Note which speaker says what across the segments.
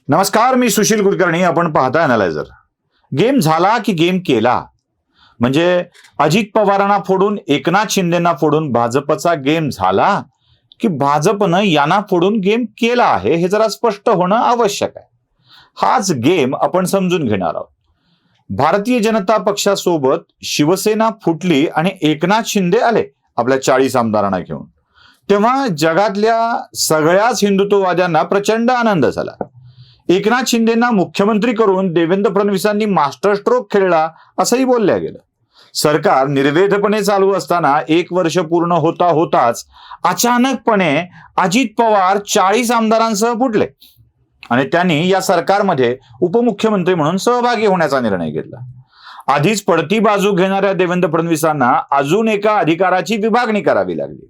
Speaker 1: नमस्कार, मी सुशील कुलकर्णी. आपण पाहता अॅनालायझर. गेम झाला की गेम केला, म्हणजे अजित पवारांना फोडून एकनाथ शिंदेना फोडून भाजपचा गेम झाला की भाजपनं यांना फोडून गेम केला आहे, हे जरा स्पष्ट होणं आवश्यक आहे. हाच गेम आपण समजून घेणार आहोत. भारतीय जनता पक्षासोबत शिवसेना फुटली आणि एकनाथ शिंदे आले आपल्या 40 आमदारांना घेऊन. तेव्हा जगातल्या सगळ्याच हिंदुत्ववाद्यांना प्रचंड आनंद झाला. एकनाथ शिंदेना मुख्यमंत्री करून देवेंद्र फडणवीसांनी मास्टर स्ट्रोक खेळला असंही बोलल्या गेलं. सरकार निर्वेधपणे चालू असताना 1 वर्ष पूर्ण होताच अचानकपणे अजित पवार 40 आमदारांसह फुटले आणि त्यांनी या सरकारमध्ये उपमुख्यमंत्री म्हणून सहभागी होण्याचा निर्णय घेतला. आधीच पडती बाजू घेणाऱ्या देवेंद्र फडणवीसांना अजून एका अधिकाराची विभागणी करावी लागली.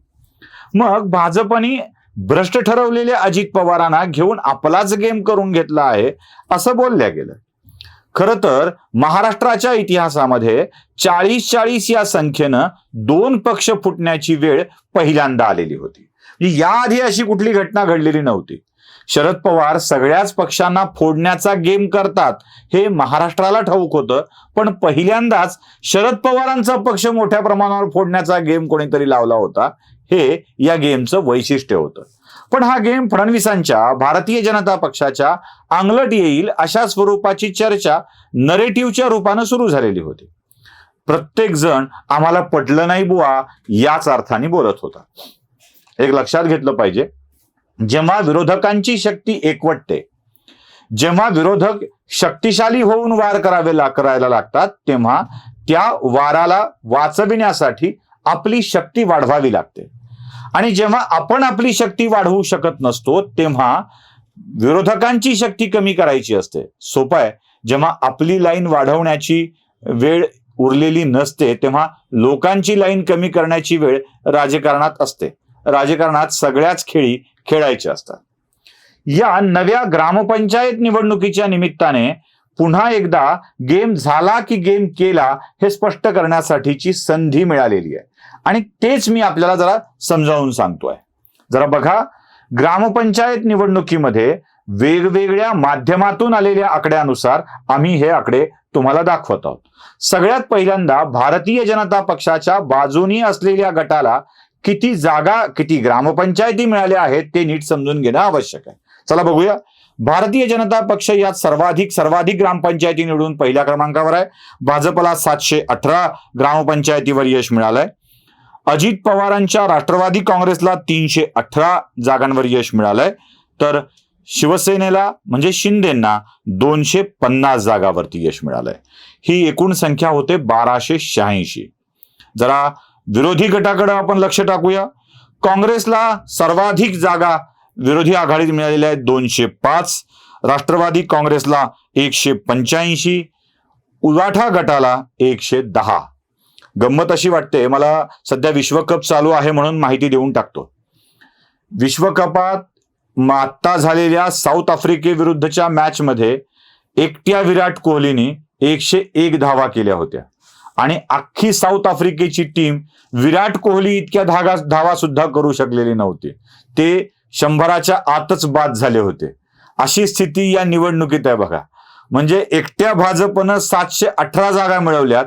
Speaker 1: मग भाजपने भ्रष्ट ठरवलेल्या अजित पवारांना घेऊन आपलाच गेम करून घेतला आहे असं बोलल्या गेलं. खरं तर महाराष्ट्राच्या इतिहासामध्ये 40-40 या संख्येनं 2 पक्ष फुटण्याची वेळ पहिल्यांदा आलेली होती. याआधी अशी कुठली घटना घडलेली नव्हती. शरद पवार सगळ्याच पक्षांना फोडण्याचा गेम करतात हे महाराष्ट्राला ठाऊक होतं, पण पहिल्यांदाच शरद पवारांचा पक्ष मोठ्या प्रमाणावर फोडण्याचा गेम कोणीतरी लावला होता. हे या गेमचं वैशिष्ट्य होतं. पण हा गेम फडणवीसांच्या भारतीय जनता पक्षाच्या अंगलट येईल अशा स्वरूपाची चर्चा नरेटिव्हच्या रूपानं सुरू झालेली होती. प्रत्येक जण आम्हाला पटलं नाही बुवा याच अर्थाने बोलत होता. एक लक्षात घेतलं पाहिजे, जेव्हा विरोधकांची शक्ती एकवटते, जेव्हा विरोधक शक्तिशाली होऊन वार करायला लागतात, तेव्हा त्या वाराला वाचविण्यासाठी आपली शक्ती वाढवावी लागते. आणि जेव्हा आपण आपली शक्ती वाढवू शकत नसतो, तेव्हा विरोधकांची शक्ती कमी करायची असते. सोपं आहे. जेव्हा आपली लाईन वाढवण्याची वेळ उरलेली नसते, तेव्हा लोकांची लाईन कमी करण्याची वेळ राजकारणात असते. राजकारणात सगळ्याच खेळी खेळायच्या असतात. या नव्या ग्रामपंचायत निवडणुकीच्या निमित्ताने पुन्हा एकदा गेम झाला की गेम केला हे स्पष्ट करण्यासाठीची संधी मिळालेली आहे आणि तेच मी आपल्याला जरा समजावून सांगतोय. जरा बघा, ग्रामपंचायत निवडणुकीमध्ये वेगवेगळ्या माध्यमातून आलेल्या आकड्यानुसार आम्ही हे आकडे तुम्हाला दाखवत आहोत. सगळ्यात पहिल्यांदा भारतीय जनता पक्षाच्या बाजूनी असलेल्या गटाला किती ग्रामपंचायती मिळाल्या आहेत ते नीट समजून घेणं आवश्यक आहे. चला बघूया. भारतीय जनता पक्ष यात सर्वाधिक ग्रामपंचायती निवडून पहिल्या क्रमांकावर आहे. भाजपला 718 ग्रामपंचायतीवर यश मिळालंय. अजित पवारांच्या राष्ट्रवादी काँग्रेसला 318 जागांवर यश मिळालंय, तर शिवसेनेला म्हणजे शिंदेंना 250 जागावरती यश मिळालंय. ही एकूण संख्या होते 1286. जरा विरोधी गटाकडे आपण लक्ष टाकूया. काँग्रेसला सर्वाधिक जागा विरोधी आघाडीत मिळालेल्या आहेत 205. राष्ट्रवादी काँग्रेसला 185. उबाठा गटाला 110. गंमत अशी वाटते, मला सध्या विश्वकप चालू आहे म्हणून माहिती देऊन टाकतो. विश्वकपात आत्ता झालेल्या साऊथ आफ्रिकेविरुद्धच्या मॅचमध्ये एकट्या विराट कोहलीने 101 धावा केल्या होत्या आणि अख्खी साऊथ आफ्रिकेची टीम विराट कोहली इतक्या धावा सुद्धा करू शकलेली नव्हती. ते 100च्या आतच बाद झाले होते. अशी स्थिती या निवडणुकीत आहे बघा. म्हणजे एकट्या भाजपनं 718 जागा मिळवल्यात,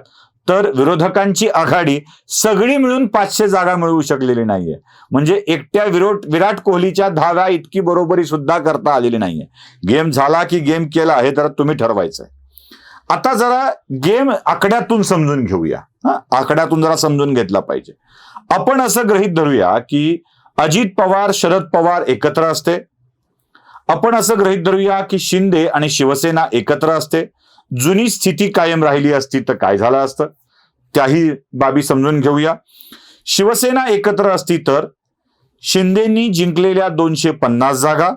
Speaker 1: तर विरोधकांची आघाडी सगळी मिळून 500 जागा मिळवू शकलेली नाहीये. म्हणजे एकट्या विराट कोहलीच्या धाव्या इतकी बरोबरी सुद्धा करता आलेली नाहीये. गेम झाला की गेम केला हे तर तुम्ही ठरवायचंय. आता जरा गेम आकड्यातून समजून घेऊया. आकड्यातून जरा समजून घेतला पाहिजे. आपण असं गृहीत धरूया की अजित पवार शरद पवार एकत्र असते. आपण असं गृहीत धरूया की शिंदे आणि शिवसेना एकत्र असते. जुनी स्थिती कायम राहिली असती तर काय झालं असतं, त्याही बाबी समजून घेऊया. शिवसेना एकत्र असती तर शिंदेंनी जिंकलेल्या 250 जागा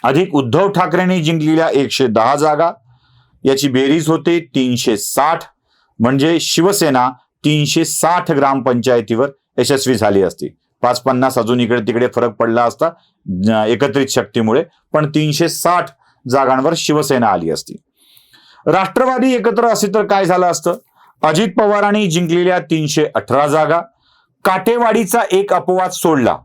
Speaker 1: अधिक उद्धव ठाकरेंनी जिंकलेल्या 110 जागा याची बेरीज होते 360. म्हणजे शिवसेना 360 ग्रामपंचायतीवर यशस्वी झाली असती. 5-50 अजून इकडे तिकडे फरक पडला असता एकत्रित शक्तीमुळे, पण 360 जागांवर शिवसेना आली असती. राष्ट्रवादी एकत्र असती तर काय झालं असतं, अजित पवारांनी जिंकलेल्या 318 जागा, काटेवाडीचा एक अपवाद सोडला,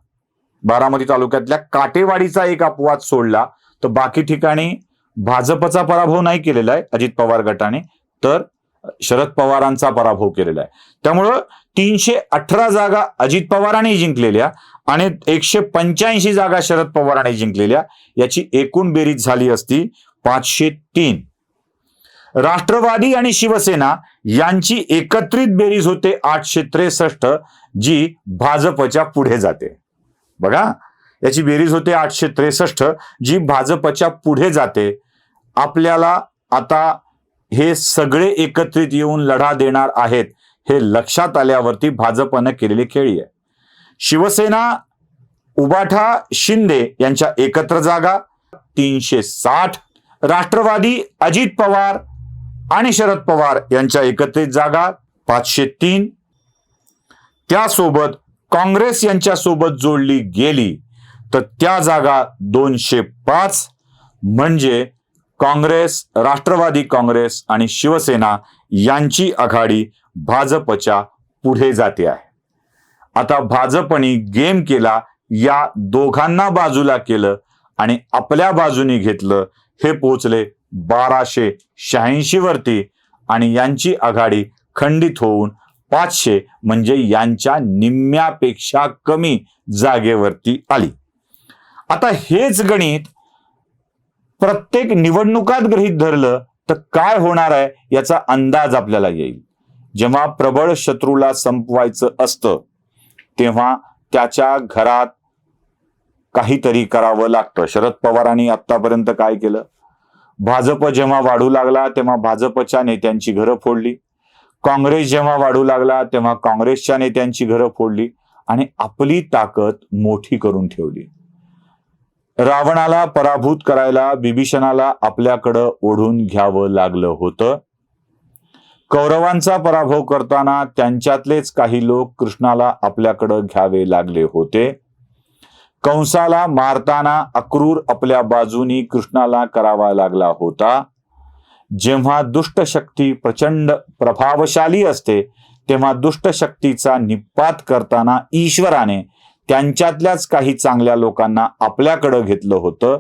Speaker 1: बारामती तालुक्यातल्या काटेवाडीचा एक अपवाद सोडला तर बाकी ठिकाणी भाजपचा पराभव नाही केलेला आहे अजित पवार गटाने, तर शरद पवारांचा पराभव केलेला आहे. त्यामुळं 318 जागा अजित पवारांनी जिंकलेल्या आणि 185 जागा शरद पवारांनी जिंकलेल्या, याची एकूण बेरीज झाली असती 503. राष्ट्रवादी आणि शिवसेना यांची एकत्रित बेरीज होते 863, जी भाजपच्या पुढे जाते. बघा, याची बेरीज होते 863, जी भाजपच्या पुढे जाते. आपल्याला आता हे सगळे एकत्रित येऊन लढा देणार आहेत हे लक्षात आल्यावरती भाजपनं केलेली खेळी आहे. शिवसेना, उबाठा, शिंदे यांच्या एकत्र जागा 360, राष्ट्रवादी, अजित पवार आणि शरद पवार यांच्या एकत्रित जागा 503, त्यासोबत काँग्रेस यांच्या सोबत जोडली गेली तर त्या जागा 205. म्हणजे काँग्रेस, राष्ट्रवादी काँग्रेस आणि शिवसेना यांची आघाडी भाजपच्या पुढे जाते आहे. आता भाजपने गेम केला, या दोघांना बाजूला केलं आणि आपल्या बाजूने घेतलं. हे पोचले 1286 वरती आणि यांची आघाडी खंडित होऊन 500 म्हणजे यांच्या निम्म्यापेक्षा कमी जागेवरती आली. आता हेच गणित प्रत्येक निवडणुकात गृहीत धरलं तर काय होणार आहे याचा अंदाज आपल्याला येईल. जेव्हा प्रबळ शत्रूला संपवायचं असतं तेव्हा त्याच्या घरात काहीतरी करावं लागतं. शरद पवारांनी आतापर्यंत काय केलं? भाजप जेव्हा वाढू लागला तेव्हा भाजपच्या नेत्यांची घरं फोडली. काँग्रेस जेव्हा वाढू लागला तेव्हा काँग्रेसच्या नेत्यांची घरं फोडली आणि आपली ताकद मोठी करून ठेवली. रावणाला पराभूत करायला बिभीषणाला आपल्याकडं ओढून घ्यावं लागलं होतं. कौरवांचा पराभव करताना त्यांच्यातलेच काही लोक कृष्णाला आपल्याकडं घ्यावे लागले होते. कंसाला मारताना अक्रूर आपल्या बाजूनी कृष्णाला करावा लागला होता. जेव्हा दुष्ट शक्ती प्रचंड प्रभावशाली असते तेव्हा दुष्ट शक्तीचा निपात करताना ईश्वराने त्यांच्यातल्याच काही चांगल्या लोकांना आपल्याकडं घेतलं होतं.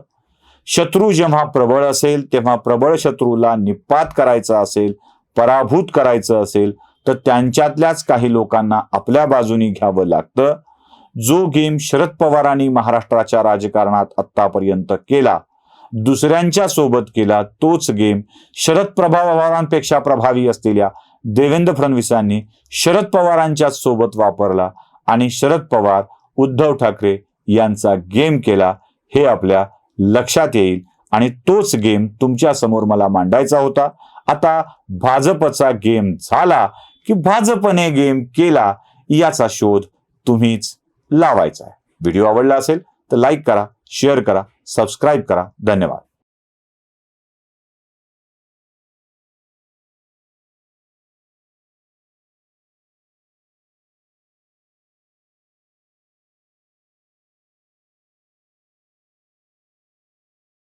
Speaker 1: शत्रू जेव्हा प्रबळ असेल तेव्हा प्रबळ शत्रूला निपात करायचा असेल, पराभूत करायचं असेल तर त्यांच्यातल्याच काही लोकांना आपल्या बाजूनी घ्यावं लागतं. जो गेम शरद पवारांनी महाराष्ट्राच्या राजकारणात आतापर्यंत केला, दुसऱ्यांच्या सोबत केला, तोच गेम शरद पवारांपेक्षा प्रभावी असलेल्या देवेंद्र फडणवीसांनी शरद पवारांच्या सोबत वापरला आणि शरद पवार, उद्धव ठाकरे यांचा गेम केला. हे आपल्या लक्षात येईल आणि तोच गेम तुमच्या समोर मला मांडायचा होता. आता भाजपचा गेम झाला की भाजपने गेम केला याचा शोध तुम्हीच लावायचा आहे. व्हिडिओ आवडला असेल तर लाईक करा, शेअर करा, सबस्क्राईब करा. धन्यवाद.